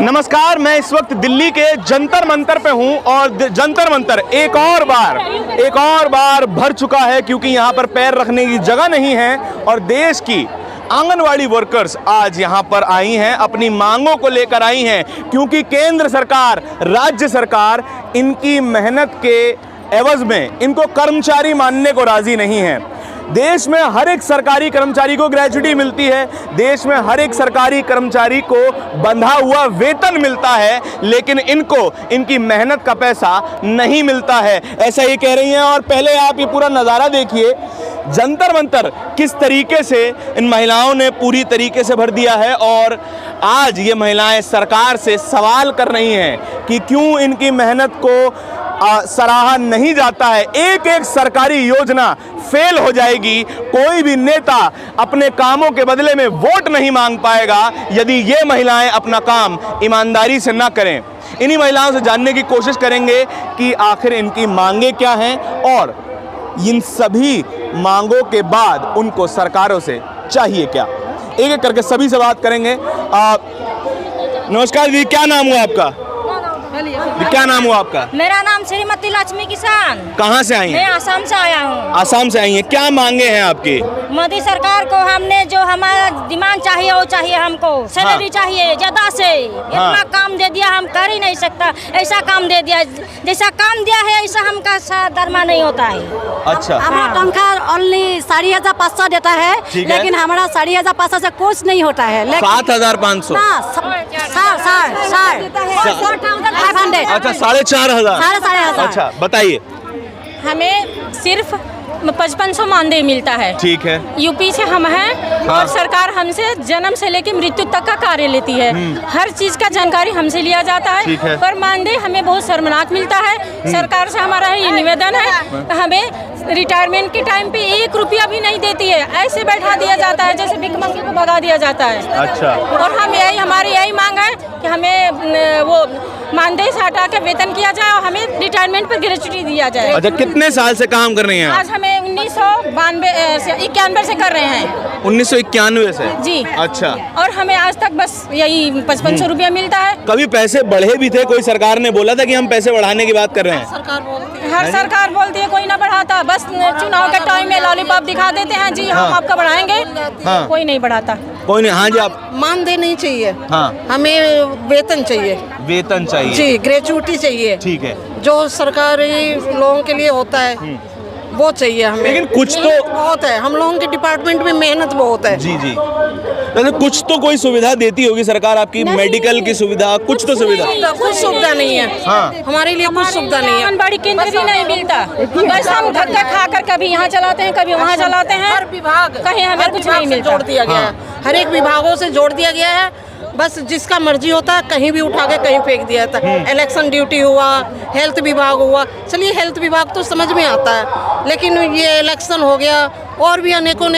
नमस्कार, मैं इस वक्त दिल्ली के जंतर मंतर पे हूँ और जंतर मंतर एक और बार भर चुका है क्योंकि यहाँ पर पैर रखने की जगह नहीं है और देश की आंगनवाड़ी वर्कर्स आज यहाँ पर आई हैं, अपनी मांगों को लेकर आई हैं क्योंकि केंद्र सरकार, राज्य सरकार इनकी मेहनत के एवज में इनको कर्मचारी मानने को राजी नहीं है। देश में हर एक सरकारी कर्मचारी को ग्रेच्युटी मिलती है, देश में हर एक सरकारी कर्मचारी को बंधा हुआ वेतन मिलता है, लेकिन इनको इनकी मेहनत का पैसा नहीं मिलता है, ऐसा ये कह रही हैं। और पहले आप ये पूरा नज़ारा देखिए, जंतर मंतर किस तरीके से इन महिलाओं ने पूरी तरीके से भर दिया है और आज ये महिलाएं सरकार से सवाल कर रही हैं कि क्यों इनकी मेहनत को सराहा नहीं जाता है। एक एक सरकारी योजना फेल हो जाएगी, कोई भी नेता अपने कामों के बदले में वोट नहीं मांग पाएगा यदि ये महिलाएं अपना काम ईमानदारी से ना करें। इन्हीं महिलाओं से जानने की कोशिश करेंगे कि आखिर इनकी मांगे क्या हैं और इन सभी मांगों के बाद उनको सरकारों से चाहिए क्या। एक एक करके सभी से बात करेंगे। नमस्कार जी, क्या नाम हुआ आपका? क्या नाम हुआ आपका? मेरा नाम श्रीमती लक्ष्मी किसान। कहाँ से आई हैं? मैं आसाम से आया हूँ। आसाम से आई हैं, क्या मांगे हैं आपकी? मोदी सरकार को हमने जो हमारा डिमांड चाहिए वो चाहिए, हमको सैलरी चाहिए ज्यादा से। इतना काम दे दिया, हम कर ही नहीं सकता, ऐसा काम दे दिया, जैसा काम दिया है ऐसा हमका दरमा नहीं होता है। अच्छा, हमारा तनख्वाह ओनली 4500 देता है, लेकिन हमारा 4500 से कुछ नहीं होता है। 7500। अच्छा, 4500। अच्छा, बताइए। हमें सिर्फ 5500 मानदेय मिलता है। ठीक है। यूपी से हम हैं और सरकार हमसे जन्म से लेकर मृत्यु तक का कार्य लेती है। हर चीज का जानकारी हमसे लिया जाता है, पर मानदेय हमें बहुत शर्मनाक मिलता है। सरकार से हमारा ये निवेदन है, हमें रिटायरमेंट के टाइम पे 1 रुपया भी नहीं देती है, ऐसे बैठा दिया जाता है जैसे भिखमंगे को भगा दिया जाता है। अच्छा। और हम हमारी यही मांग है कि हमें वो मानदेय से हटा के वेतन किया जाए और हमें रिटायरमेंट पर ग्रेच्युटी दिया जाए। अच्छा, कितने साल से काम कर रही हैं? आज हमें 1991 से कर रहे हैं। 1991 से? जी। अच्छा। और हमें आज तक बस यही 5500 रुपया मिलता है। कभी पैसे बढ़े भी थे? कोई सरकार ने बोला था कि हम पैसे बढ़ाने की बात कर रहे हैं? हर सरकार बोलती है, कोई ना बढ़ाता, बस चुनाव के टाइम में लॉलीपॉप दिखा देते हैं, जी हम आपका बढ़ाएंगे। कोई नहीं बढ़ाता, कोई नहीं। हाँ जी, आप? मानदेय नहीं चाहिए। हाँ, हमें वेतन चाहिए। वेतन चाहिए जी, ग्रेच्युटी चाहिए। ठीक है। जो सरकारी लोगों के लिए होता है वो चाहिए हमें। लेकिन कुछ तो बहुत है, हम लोगों के डिपार्टमेंट में मेहनत बहुत है। जी जी। तो कुछ तो कोई सुविधा देती होगी सरकार आपकी, मेडिकल की सुविधा, कुछ तो सुविधा? कुछ सुविधा नहीं है। हाँ, हमारे लिए कुछ सुविधा नहीं है। आंगनबाड़ी केंद्र भी नहीं मिलता, बस हम धक्का खाकर कभी यहाँ चलाते हैं, कभी वहाँ चलाते हैं। हर विभाग, कहीं हमें कुछ नहीं मिलता। जोड़ दिया गया है, हर एक विभागों से जोड़ दिया गया है। बस जिसका मर्जी होता है कहीं भी उठा के कहीं फेंक दिया जाता है। इलेक्शन ड्यूटी हुआ, हेल्थ विभाग हुआ, चलिए हेल्थ विभाग तो समझ में आता है, लेकिन ये इलेक्शन हो गया और भी अनेकों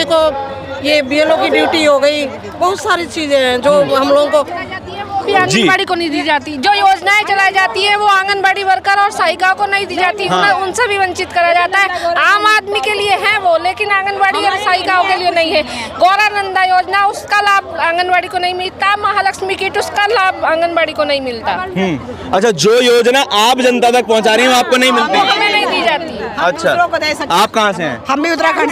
ये BLO की ड्यूटी हो गई, बहुत सारी चीजें हैं जो हम लोगों को आंगनबाड़ी को नहीं दी जाती। जो योजनाएं चलाई जाती है वो आंगनबाड़ी वर्कर और सहायिका को नहीं दी जाती। उनसे भी वंचित करा जाता है। आम आदमी के लिए है वो, लेकिन आंगनबाड़ी और सहायिकाओं के लिए नहीं है। गौरानंदा योजना, उसका लाभ आंगनबाड़ी को नहीं मिलता। महालक्ष्मी किट, उसका लाभ आंगनबाड़ी को नहीं मिलता। अच्छा, जो योजना आप जनता तक पहुंचा रही हैं आपको नहीं मिलती? हमें नहीं दी जाती। अच्छा, आप कहाँ से हैं? हम भी उत्तराखंड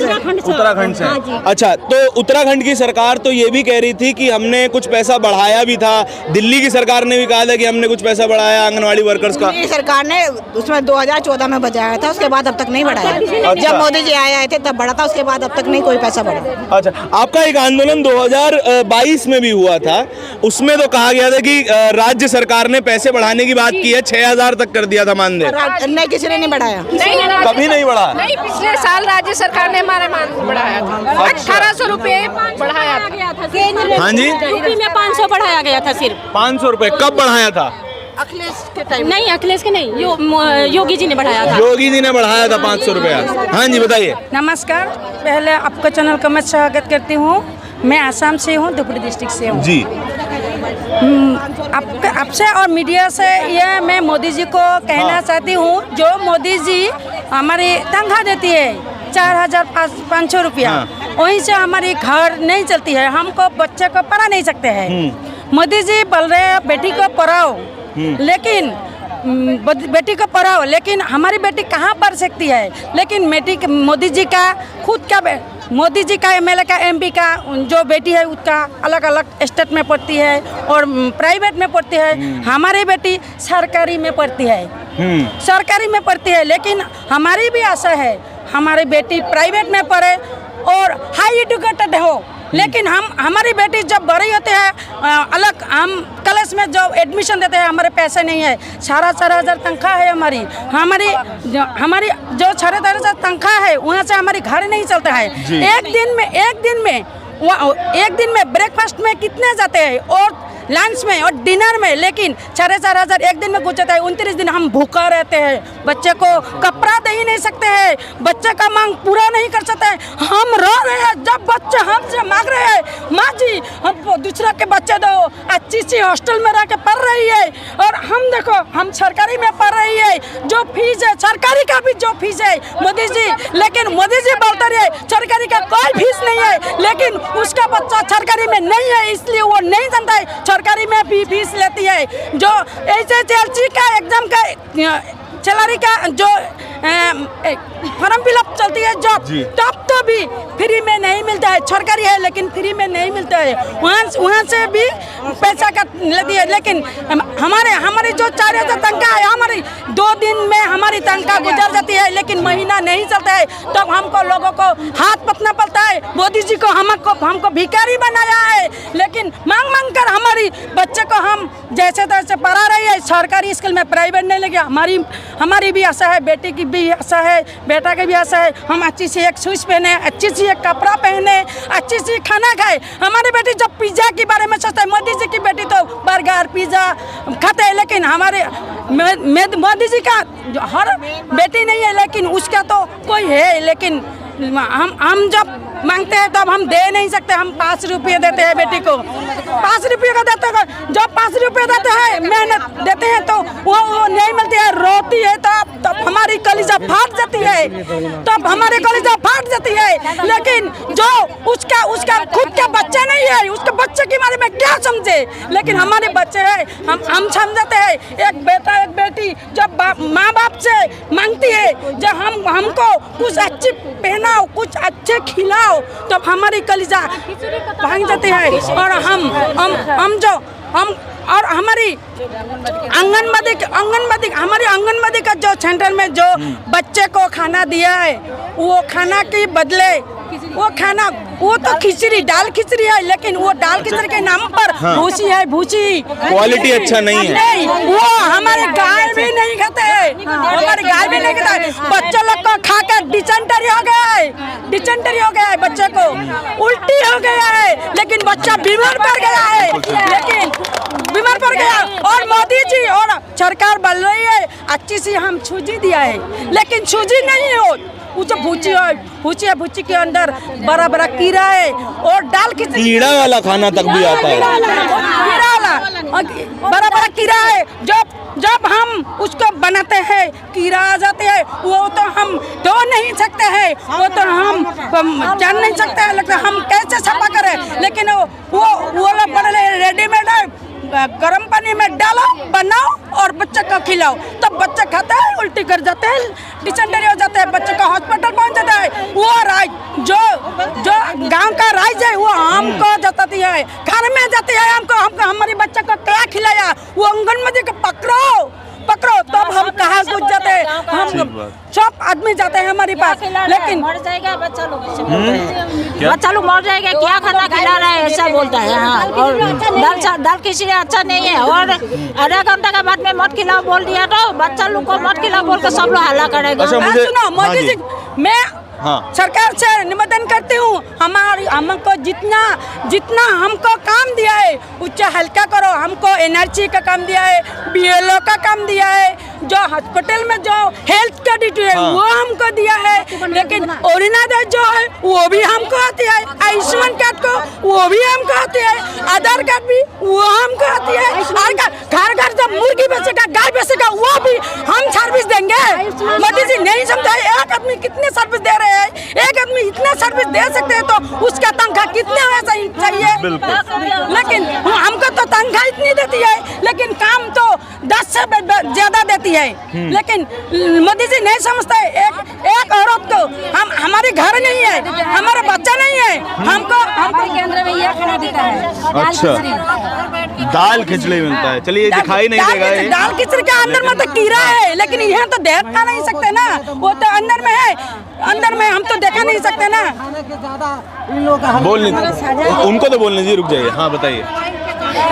से हैं। अच्छा, तो उत्तराखंड की सरकार तो ये भी कह रही थी कि हमने कुछ पैसा बढ़ाया भी था। दिल्ली की सरकार ने भी कहा था कि हमने कुछ पैसा बढ़ाया आंगनवाड़ी वर्कर्स का। दिल्ली सरकार ने उसमें 2014 में बढ़ाया था, उसके बाद अब तक नहीं बढ़ाया। जब मोदी जी आए थे तब बढ़ा था, उसके बाद अब तक नहीं कोई पैसा बढ़ा। अच्छा, आपका एक आंदोलन 2022 में भी हुआ था, उसमें तो कहा गया था कि राज्य सरकार ने पैसे बढ़ाने की बात की है, 6000 तक कर दिया था मानदेय। नहीं, किसी ने नहीं बढ़ाया। कभी नहीं बढ़ा? नहीं, पिछले साल राज्य सरकार ने हमारे मानदेय बढ़ाया था। 1800 रुपये बढ़ाया था। हाँ जी, यूपी में 500 बढ़ाया गया था सिर्फ। 500 रुपए कब बढ़ाया था? अखिलेश के टाइम नहीं, अखिलेश के नहीं, योगी जी ने बढ़ाया था। योगी जी ने बढ़ाया था 500 रुपया। हाँ जी, बताइए। नमस्कार, पहले आपका चैनल का मैं स्वागत करती हूँ। मैं आसाम से हूँ, धुबरी डिस्ट्रिक्ट से हूँ जी। आपसे और मीडिया से ये मैं मोदी जी को कहना चाहती हूँ, जो मोदी जी हमारी तनख्वाह देती है 4500 रुपया, वहीं से हमारी घर नहीं चलती है, हमको बच्चे को पढ़ा नहीं सकते हैं। मोदी जी बोल रहे हैं बेटी को पढ़ाओ, लेकिन बेटी को पढ़ाओ, लेकिन हमारी बेटी कहाँ पढ़ सकती है? लेकिन मोदी जी का खुद का मोदी जी का एमएलए का एमपी का जो बेटी है उसका अलग अलग स्टेट में पढ़ती है और प्राइवेट में पढ़ती है। हमारी बेटी सरकारी में पढ़ती है, सरकारी में पढ़ती है। लेकिन हमारी भी आशा है हमारी बेटी प्राइवेट में पढ़े और हाई एजुकेटेड हो। लेकिन हमारी बेटी जब बड़ी होती है अलग हम कॉलेज में जो एडमिशन देते हैं हमारे पैसे नहीं है। 4,500 तनख्वाह है हमारी जो 4,500 तनख्वाह है वहाँ से हमारी घर नहीं चलता है। एक दिन में ब्रेकफास्ट में कितने जाते हैं और लंच में और डिनर में, लेकिन 4,500 एक दिन में गुजर जाता है। 29 दिन हम भूखा रहते हैं, बच्चे को कपड़ा दे ही नहीं सकते हैं, बच्चे का मांग पूरा नहीं कर सकते हैं। हम रो रहे हैं जब बच्चे हमसे मांग रहे हैं माँ जी हमको दूसरा के बच्चे दो, अच्छी सी हॉस्टल में रह के पढ़ रही है और हम देखो हम सरकारी में पढ़ रही है, जो फीस है सरकारी का भी जो फीस है मोदी जी, लेकिन मोदी जी बोलते रहे सरकारी का कोई फीस नहीं है, लेकिन उसका बच्चा सरकारी में नहीं है इसलिए वो नहीं जानता है सरकारी में भी फीस लेती है। जो SSLC का एग्जाम का सैलरी का जो फॉर्म फिलअप चलती है जॉब, तब तो भी फ्री में नहीं मिलता है, सरकारी है लेकिन फ्री में नहीं मिलता है, वहाँ से भी पैसा का लेती है। लेकिन हमारी जो 4,000 तनख्वाह है हमारी 2 दिन में हमारी तनख्वाह गुजर जाती है, लेकिन महीना नहीं चलता है। तब हमको लोगों को हाथ पतना पड़ता है। मोदी जी को हमको भिखारी बनाया है, लेकिन मांग कर हमारी बच्चे को हम जैसे तैसे पढ़ा रही है सरकारी स्कूल में, प्राइवेट नहीं लगे। हमारी भी आशा है, बेटी की भी आशा है, बेटा की भी आशा है, हम अच्छी सी एक शूज पहने, अच्छी सी एक कपड़ा पहने, अच्छी सी खाना खाए। हमारी बेटी जब पिज्जा के बारे में सोचता है, मोदी जी की बेटी तो बर्गर पिज्जा खाते हैं, लेकिन हमारे मोदी जी का हर बेटी नहीं है, लेकिन उसका तो कोई है। लेकिन हम जब मांगते हैं तब हम दे नहीं सकते। हम 5 रुपये देते हैं बेटी को, 5 रुपये का देते हैं। जब 5 रुपये देते हैं मेहनत देते हैं तो वो नहीं मिलती है, रोती है तब हमारी कलीजा फाट जाती है, तब हमारी कलीजा फाट जाती है। लेकिन जो उसका खुद का बच्चा नहीं है, उसके बच्चे के बारे में क्या समझे? लेकिन हमारे बच्चे हैं, हम समझते हैं। एक बेटा एक बेटी जब माँ बाप से मांगती है जब हमको कुछ अच्छी पहनाओ, कुछ अच्छे खिलाओ, तब हमारी कलीजा भाग जाती है। और हमारी आंगनबाड़ी का जो सेंटर में जो बच्चे को खाना दिया है, वो खाना के बदले वो तो खिचड़ी दाल खिचड़ी है, लेकिन वो दाल खिचड़ी के नाम पर भूसी है, भूसी क्वालिटी अच्छा नहीं है। नहीं, वो हमारे गाय भी नहीं खाते हैं, हमारे गाय भी नहीं खाते हैं। बच्चे लोग को खाकर डिसेंटरी हो गया है, बच्चे को उल्टी हो गया है, लेकिन बच्चा बीमार पड़ गया है, और मोदी जी और सरकार बोल रही है अच्छी सी हम सूजी दिया है, लेकिन सूजी नहीं हो, वो जो भूची के अंदर बड़ा कीड़ा है और दाल की कीड़ा वाला खाना तक भी आता है, बड़ा कीड़ा है। जब हम उसको बनाते हैं कीड़ा आ जाते हैं, वो तो हम धो नहीं सकते हैं, वो तो हम जान नहीं सकते हैं, लगता हम कैसे सफा करें। लेकिन वो लोग बड़े रेडीमेड है, गर्म पानी में डालो, बनाओ और बच्चे को खिलाओ, तब बच्चे खाते हैं, उल्टी कर जाते हैं, डिसेंटरी हो जाते हैं, बच्चे का हॉस्पिटल पहुंच जाता है। वो राइट जो गांव का राइज है वो हमको जताती है, घर में जाती है हमको हमारे बच्चे को क्या खिलाया, वो आंगनबाड़ी को पकड़ो, तब हम कहाँ पूछ जाते हैं। हम सब आदमी जाते हैं हमारे पास, लेकिन मर जाएगा बच्चा लोग मर जाएगा, क्या खाना खिला रहा है ऐसा बोलता है। हाँ, और दाल खिचड़ी अच्छा नहीं है, और आधा घंटा के बाद में मत खिलाओ बोल दिया तो बच्चा लोग को मत खिलाओ बोल के सब लोग हल्ला करेगा। सुनो मोदी जी, मैं सरकार से निवेदन करती हूँ, हमको जितना हमको काम दिया है उससे हल्का करो। हमको एनआरसी का काम दिया है, BLO का काम दिया है, जो हॉस्पिटल में जो हेल्थ का ड्यूटी है वो हमको दिया है, लेकिन अरुणोदय जो है वो भी हमको आती है, आयुष्मान कार्ड को वो भी हमको आती है, आधार कार्ड भी वो हमको आती है, घर जब मुर्गी बेचेगा गाय बेचेगा वो भी हम सर्विस देंगे। समझाएंगे? मोदी जी नहीं समझाए। एक आदमी कितने सर्विस दे रहे हैं, एक आदमी इतना सर्विस दे सकते हैं तो उसका तनख्वाह कितने होना चाहिए? लेकिन हमको तो तनख्वाह इतनी देती है, लेकिन काम तो 10 से ज्यादा देती है। लेकिन मोदी जी नहीं समझते। एक औरत को हमारे घर नहीं है, हमारा बच्चा नहीं है, हमको केंद्र में यह खाना देता है। अच्छा, दाल खिचड़ी मिलता है। चलिए दिखाई नहीं देगा ये। दाल खिचड़ी के अंदर में तो कीड़ा है, लेकिन यहाँ तो देख खा नहीं सकते ना, वो तो अंदर में है, अंदर में हम तो देखा नहीं सकते ना। बोल नहीं, उनको तो बोलने दीजिए, रुक जाइए। हाँ बताइए।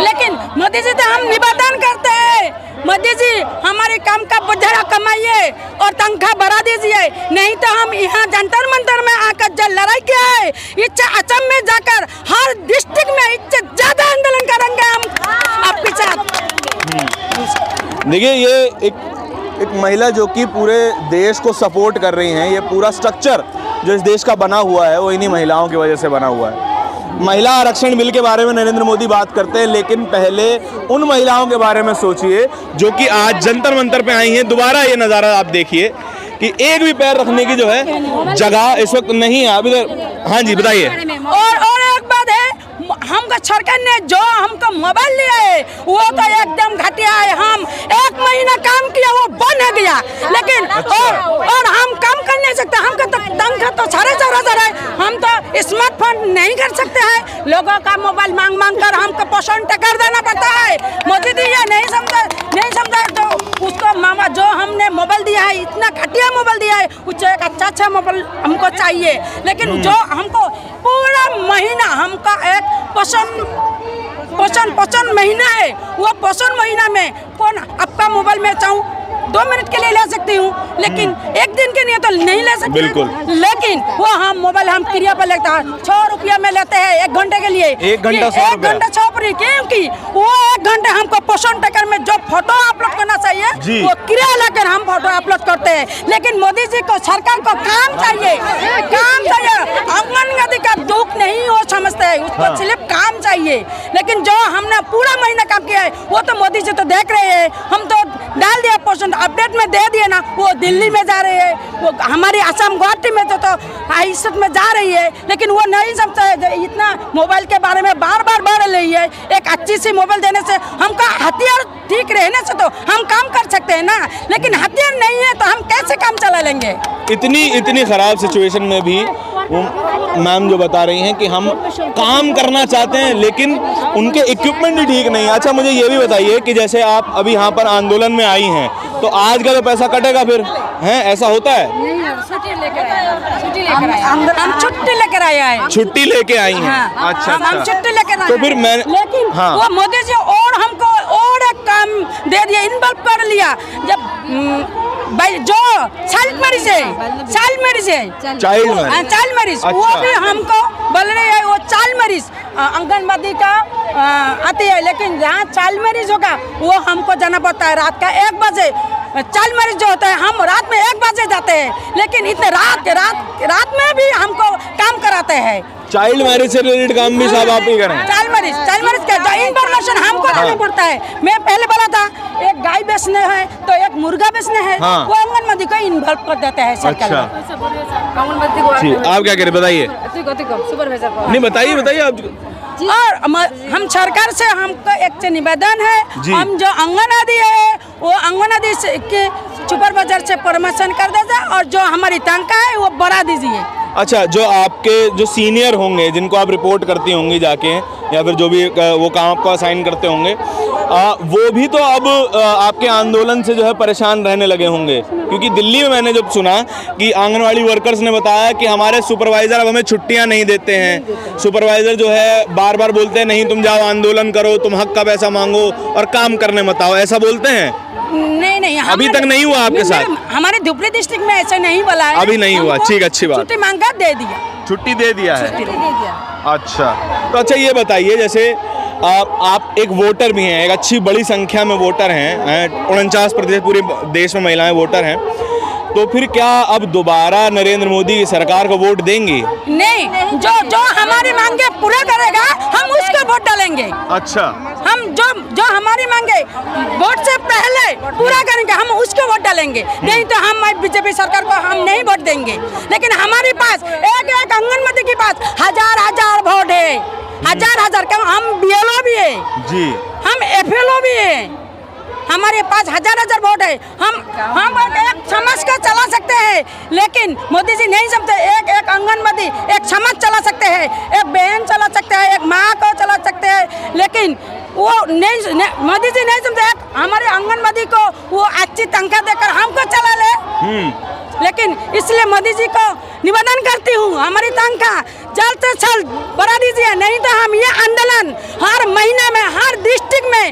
लेकिन मोदी जी तो हम निवेदन करते हैं, मोदी जी हमारे काम का बोझा कमाइए और तनख्वाह बढ़ा दीजिए, नहीं तो हम यहाँ जंतर मंतर में आकर जो लड़ाई किया है, इससे असम में जाकर हर डिस्ट्रिक्ट में इससे ज्यादा आंदोलन करेंगे हम आपके साथ। देखिए, ये एक महिला जो कि पूरे देश को सपोर्ट कर रही हैं। ये पूरा स्ट्रक्चर जो इस देश का बना हुआ है वो इन्हीं महिलाओं की वजह से बना हुआ है। महिला आरक्षण बिल के बारे में नरेंद्र मोदी बात करते हैं, लेकिन पहले उन महिलाओं के बारे में सोचिए जो कि आज जंतर मंतर पे आई हैं। दोबारा ये नज़ारा आप देखिए कि एक भी पैर रखने की जो है जगह इस वक्त नहीं है। अभी हाँ जी बताइए। और एक बात है, हमको सरकार ने जो हमको मोबाइल लिया है वो तो एकदम घटिया है। हम 1 महीना काम किया वो बंद हो गया, लेकिन और हम काम कर नहीं सकते। हमको तो तनख्वाह तो 4,500 है, हम तो स्मार्टफोन नहीं कर सकते हैं। लोगों का मोबाइल मांग कर हमको पोषण कर देना पड़ता है। मोदी जी ये नहीं समझा तो उसको मामा जो हमने मोबाइल दिया है, इतना घटिया मोबाइल दिया है, उससे एक अच्छा मोबाइल हमको चाहिए। लेकिन जो हमको पूरा महीना हमका एक पोषण महीना है, वो पोषण महीना में कौन आपका मोबाइल में चाहूँ 2 मिनट के लिए ले सकती हूँ, लेकिन एक दिन के लिए तो नहीं ले सकते। बिल्कुल। लेकिन वो हम मोबाइल हम क्रिया पर लेता है 6 रुपया में लेते हैं 1 घंटे के लिए। 1 घंटा 100 रुपया। 1 घंटा 6 रुपये, क्योंकि वो 1 घंटे हमको पोषण टकर में जो फोटो अपलोड करना चाहिए वो क्रिया लेकर हम फोटो अपलोड करते हैं। लेकिन मोदी जी को, सरकार को काम चाहिए, काम चाहिए। आंगनबाड़ी का दुख नहीं वो समझते हैं, उसको सिर्फ काम चाहिए। लेकिन जो हमने पूरा महीना काम किया है वो तो मोदी जी तो देख रहे हैं। हम तो डाल दिया पोषण अपडेट में दे दिए ना, वो दिल्ली में जा रहे हैं, वो हमारी असम गुवाहाटी में तो हाईसत में जा रही है। लेकिन वो नहीं समझता है, इतना मोबाइल के बारे में बार बार बढ़ रही है। एक अच्छी सी मोबाइल देने से हमका हथियार ठीक रहने से तो हम काम कर सकते हैं ना, लेकिन हथियार नहीं है तो हम कैसे काम चला लेंगे? इतनी खराब सिचुएशन में भी मैम जो बता रही हैं कि हम काम करना चाहते हैं, लेकिन उनके इक्विपमेंट भी ठीक नहीं है। अच्छा, मुझे ये भी बताइए कि जैसे आप अभी यहाँ पर आंदोलन में आई हैं, तो आज का तो पैसा कटेगा फिर, हैं? ऐसा होता है? हम छुट्टी लेकर आए हैं। छुट्टी लेके आई हैं। अच्छा, हम छुट्टी लेकर आए। तो फिर मैं, लेकिन हाँ, वो मोदी जी और हमको और एक काम दे दिया, इन्वॉल्व कर लिया। जब भाई जो चाइल्ड मैरिज वो भी हमको बोल रहे हैं, वो चाइल्ड मैरिज आंगनबाड़ी का आती है, लेकिन जहाँ चाइल्ड मैरिज होगा वो हमको जाना पड़ता है रात का 1 बजे। चाइल्ड मैरिज जो होता है हम रात में 1 बजे जाते हैं, लेकिन इतने रात में भी हमको काम कराते हैं। चाइल्ड मैरिज से रिलेटेड काम भी साहब आप ही करें? चाइल्ड मैरिज का जो इन्फॉर्मेशन हमको देना पड़ता है। मैं पहले बोला था एक गाय बेचने है तो एक मुर्गा बेचने है, वो आंगनबाड़ी को इन्वॉल्व कर देते हैं सरकार। आप क्या करें बताइए? नहीं बताइए आप। और हम सरकार से हमको एक निवेदन है, हम जो आंगनबाड़ी है वो आंगनबाड़ी के सुपरवाइजर से प्रमोशन कर देते और जो हमारी तनख्वाह है वो बढ़ा दीजिए। अच्छा, जो आपके जो सीनियर होंगे जिनको आप रिपोर्ट करती होंगी जाके, या फिर जो भी वो काम आपको असाइन करते होंगे, वो भी तो अब आपके आंदोलन से जो है परेशान रहने लगे होंगे, क्योंकि दिल्ली में मैंने जब सुना कि आंगनवाड़ी वर्कर्स ने बताया कि हमारे सुपरवाइज़र अब हमें छुट्टियां नहीं देते हैं। सुपरवाइज़र जो है बार बार बोलते हैं नहीं तुम जाओ आंदोलन करो, तुम हक का पैसा मांगो और काम करने मत आओ, ऐसा बोलते हैं। नहीं अभी तक नहीं हुआ आपके साथ? हमारे धुबरी डिस्ट्रिक्ट में ऐसा नहीं बोला है। अभी नहीं हुआ, ठीक, अच्छी बात। छुट्टी मांगा दे दिया, छुट्टी दे दिया है। अच्छा, तो अच्छा ये बताइए, जैसे आप एक वोटर भी हैं, एक अच्छी बड़ी संख्या में वोटर हैं, 49% पूरे देश में महिलाएं वोटर हैं, तो फिर क्या अब दोबारा नरेंद्र मोदी की सरकार को वोट देंगे? नहीं, जो हमारी मांगे पूरा करेगा हम उसको वोट डालेंगे। अच्छा, हम जो हमारी मांगे वोट से पहले पूरा करेंगे हम उसको वोट डालेंगे। नहीं तो हम बीजेपी सरकार को हम नहीं वोट देंगे। लेकिन हमारे पास एक आंगनबाड़ी के पास हजार वोट है, हजार का। हम बीएलओ भी है जी, हम एफएलओ भी है, हमारे पास हजार वोट है। हम एक समाज को चला सकते हैं, लेकिन मोदी जी नहीं समझते। एक आंगनबाड़ी एक समाज चला सकते हैं, एक बहन चला सकते हैं, एक माँ को चला सकते हैं, लेकिन वो नहीं मोदी जी नहीं समझते। हमारे आंगनबाड़ी को वो अच्छी तनख्वाह देकर हमको चला ले। लेकिन इसलिए मोदी जी को निवेदन करती हूँ, हमारी तनख्वाह जल्द से जल्द बढ़ा दीजिए, नहीं तो हम ये आंदोलन हर महीने में हर डिस्ट्रिक्ट में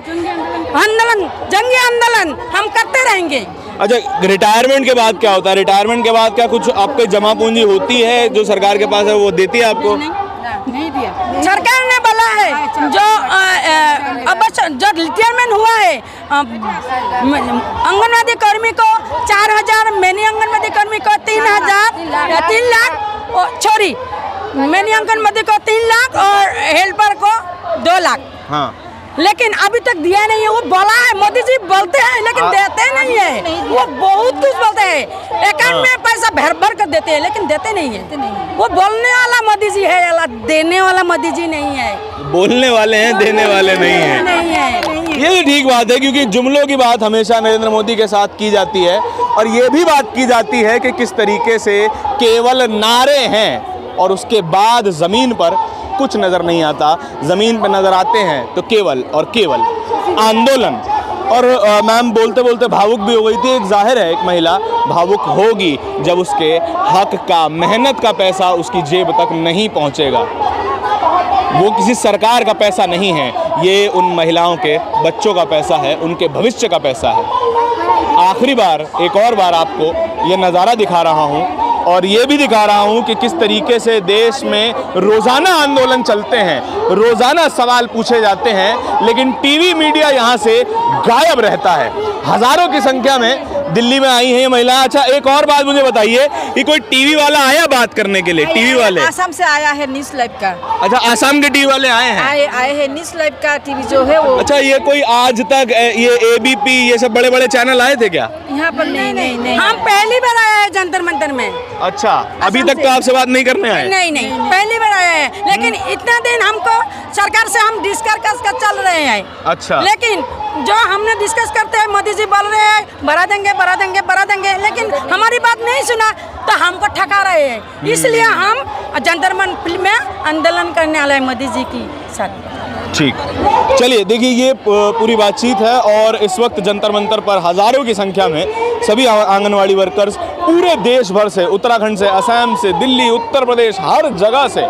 आंदोलन, जंगी आंदोलन हम करते रहेंगे। अच्छा, रिटायरमेंट के बाद क्या होता है? रिटायरमेंट के बाद क्या कुछ आपके जमा पूंजी होती है जो सरकार के पास है, वो देती है आपको? नहीं दिया। सरकार ने बोला है जो अब जो रिटायरमेंट हुआ है आंगनबाड़ी कर्मी को 4000, मैनी आंगनबाड़ी कर्मी को 3 लाख, छोरी मैनी आंगनबाड़ी को 3 लाख और हेल्पर को 2 लाख। हाँ, लेकिन अभी तक दिया नहीं है। वो बोला है, मोदी जी बोलते हैं लेकिन देते नहीं है। वो बहुत कुछ बोलते हैं, अकाउंट में पैसा भर कर देते हैं, लेकिन देते नहीं है। वो बोलने वाला मोदी जी है, देने वाला मोदी जी नहीं है। बोलने वाले हैं, देने वाले नहीं हैं। ये तो ठीक बात है, क्योंकि जुमलों की बात हमेशा नरेंद्र मोदी के साथ की जाती है, और ये भी बात की जाती है कि किस तरीके से केवल नारे हैं और उसके बाद ज़मीन पर कुछ नज़र नहीं आता। ज़मीन पर नज़र आते हैं तो केवल और केवल आंदोलन। और मैम बोलते बोलते भावुक भी हो गई थी। एक जाहिर है, एक महिला भावुक होगी जब उसके हक का, मेहनत का पैसा उसकी जेब तक नहीं पहुंचेगा। वो किसी सरकार का पैसा नहीं है, ये उन महिलाओं के बच्चों का पैसा है, उनके भविष्य का पैसा है। आखिरी बार, एक और बार आपको ये नज़ारा दिखा रहा हूँ, और ये भी दिखा रहा हूँ कि किस तरीके से देश में रोज़ाना आंदोलन चलते हैं, रोज़ाना सवाल पूछे जाते हैं, लेकिन टीवी मीडिया यहाँ से गायब रहता है। हज़ारों की संख्या में दिल्ली में आई है ये महिला। अच्छा, एक और बात मुझे बताइए कि कोई टीवी वाला आया बात करने के लिए? टीवी वाले आसाम से आया है, न्यूज़ लाइव का। अच्छा, आसाम के टीवी वाले आए हैं? आए हैं, न्यूज़ लाइव का टीवी जो है वो। अच्छा, ये कोई आज तक ये ABP ये सब बड़े बड़े चैनल आए थे क्या यहाँ पर? नहीं। हम पहली बार आया है जंतर मंतर में। अच्छा, अभी तक तो आपसे बात नहीं करने आए? नहीं, पहली बार आया है। लेकिन इतना दिन हमको सरकार से हम डिस्कस कर चल रहे हैं। अच्छा, लेकिन जो हमने डिस्कस करते हैं, मोदी जी बोल रहे हैं बढ़ा देंगे, लेकिन हमारी बात नहीं सुना तो हमको ठका रहे हैं। इसलिए हम जंतर मंतर में आंदोलन करने वाले हैं मोदी जी की साथ। ठीक, चलिए देखिए, ये पूरी बातचीत है, और इस वक्त जंतर मंतर पर हज़ारों की संख्या में सभी आंगनवाड़ी वर्कर्स पूरे देश भर से, उत्तराखंड से, असम से, दिल्ली, उत्तर प्रदेश, हर जगह से,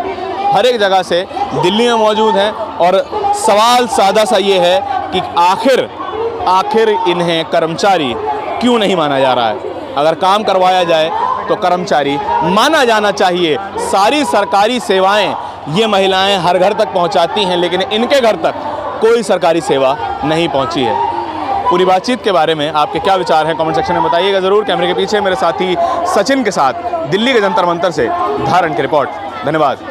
हर एक जगह से दिल्ली में मौजूद हैं। और सवाल सादा सा ये है कि आखिर इन्हें कर्मचारी क्यों नहीं माना जा रहा है? अगर काम करवाया जाए तो कर्मचारी माना जाना चाहिए। सारी सरकारी सेवाएं ये महिलाएं हर घर तक पहुंचाती हैं, लेकिन इनके घर तक कोई सरकारी सेवा नहीं पहुंची है। पूरी बातचीत के बारे में आपके क्या विचार हैं, कमेंट सेक्शन में बताइएगा ज़रूर। कैमरे के पीछे मेरे साथी सचिन के साथ दिल्ली के जंतर मंतर से धारण की रिपोर्ट। धन्यवाद।